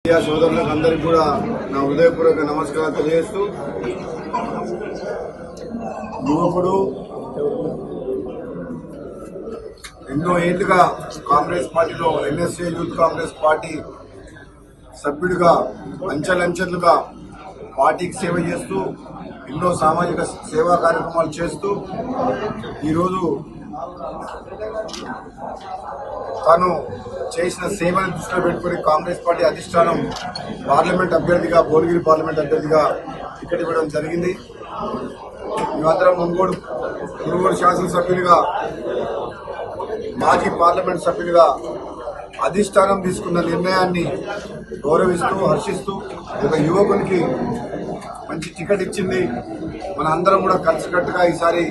Media సోదరులకు అందరికీ కూడా నా హృదయపూర్వక నమస్కారాలు తెలియజేస్తూ, యువకుడు ఎన్నో ఏళ్లుగా కాంగ్రెస్ పార్టీలో ఎన్ఎస్ఏ యూత్ కాంగ్రెస్ పార్టీ సభ్యుడిగా అంచెలంచెలుగా పార్టీకి సేవ చేస్తూ ఎన్నో సామాజిక సేవా కార్యక్రమాలు చేస్తూ ఈరోజు తాను చేసిన సేవను దృష్టిలో పెట్టుకుని కాంగ్రెస్ పార్టీ అధిష్టానం పార్లమెంట్ అభ్యర్థిగా భువనగిరి పార్లమెంట్ అభ్యర్థిగా టికెట్ ఇవ్వడం జరిగింది. మేమందరం మునుగోడు శాసనసభ్యులుగా మాజీ పార్లమెంట్ సభ్యులుగా అధిష్టానం తీసుకున్న నిర్ణయాన్ని గౌరవిస్తూ హర్షిస్తూ ఒక యువకునికి మంచి టికెట్ ఇచ్చింది. మన అందరం కూడా కలిసికట్టుగా ఈసారి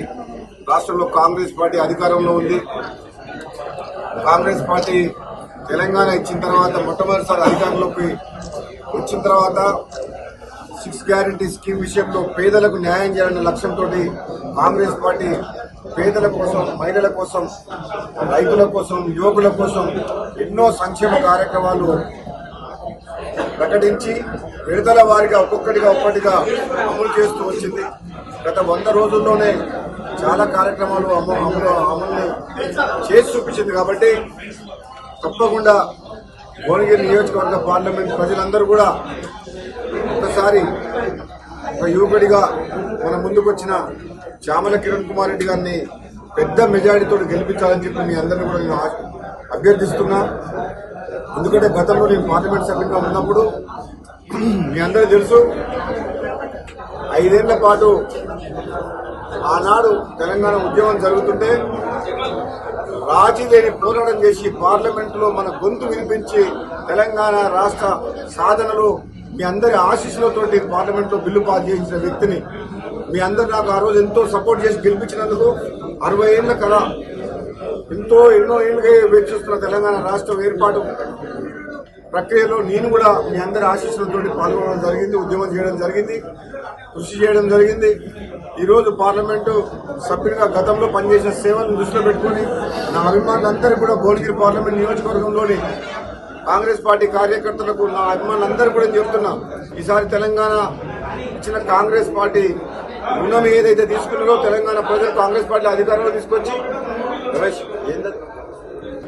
రాష్ట్రంలో కాంగ్రెస్ పార్టీ అధికారంలో ఉంది. కాంగ్రెస్ పార్టీ తెలంగాణ ఇచ్చిన తర్వాత మొట్టమొదటిసారి అధికారంలోకి వచ్చిన తర్వాత 6 గ్యారంటీ స్కీమ్ విషయంలో పేదలకు న్యాయం చేయాలనే లక్ష్యంతో కాంగ్రెస్ పార్టీ పేదల కోసం, మహిళల కోసం, రైతుల కోసం, యువకుల కోసం ఎన్నో సంక్షేమ కార్యక్రమాలు ప్రకటించి విడుదల వారిగా ఒక్కొక్కటిగా అమలు చేస్తూ వచ్చింది. గత 100 రోజుల్లోనే చాలా కార్యక్రమాలు అమలు చేసి చూపించింది. కాబట్టి తప్పకుండా భువనగిరి నియోజకవర్గ పార్లమెంట్ ప్రజలందరూ కూడా ఒకసారి ఒక యువకుడిగా మన ముందుకు వచ్చిన చామల కిరణ్ కుమార్ రెడ్డి గారిని పెద్ద మెజారిటీతో గెలిపించాలని చెప్పి మీ అందరినీ కూడా నేను అభ్యర్థిస్తున్నా. ఎందుకంటే గతంలో నేను పార్లమెంట్ సభ్యుడిగా ఉన్నప్పుడు మీ అందరూ తెలుసు, 5 ఏళ్ల పాటు ఆనాడు తెలంగాణ ఉద్యమం జరుగుతుంటే రాజీ లేని పోరాటం చేసి పార్లమెంటులో మన గొంతు వినిపించి తెలంగాణ రాష్ట్ర సాధనలో మీ అందరి ఆశీస్సులతోటి పార్లమెంట్లో బిల్లు పాస్ చేయించిన వ్యక్తిని మీ అందరు నాకు ఆ రోజు ఎంతో సపోర్ట్ చేసి గెలిపించినందుకు 60 ఏళ్ల కళ ఎన్నో ఏళ్ళుగా వేచిస్తున్న తెలంగాణ రాష్ట్రం ఏర్పాటు ప్రక్రియలో నేను కూడా మీ అందరి ఆశీస్సులతో పాల్గొనడం జరిగింది, ఉద్యమం చేయడం జరిగింది, కృషి చేయడం జరిగింది. ఈరోజు పార్లమెంటు సభ్యుడిగా గతంలో పనిచేసిన సేవలను దృష్టిలో పెట్టుకుని నా అభిమానులందరూ కూడా భువనగిరి పార్లమెంట్ నియోజకవర్గంలోని కాంగ్రెస్ పార్టీ కార్యకర్తలకు నా అభిమానులందరూ కూడా చెబుతున్నా, ఈసారి తెలంగాణ ఇచ్చిన కాంగ్రెస్ పార్టీ రుణం ఏదైతే తీసుకున్నారో తెలంగాణ ప్రజలు కాంగ్రెస్ పార్టీ అధికారంలో తీసుకొచ్చి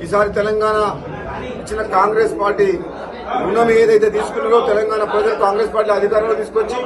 ఈసారి తెలంగాణ ఇచ్చిన కాంగ్రెస్ పార్టీ రుణం ఏదైతే తీసుకున్నారో తెలంగాణ ప్రజలు కాంగ్రెస్ పార్టీ అధికారంలో తీసుకొచ్చి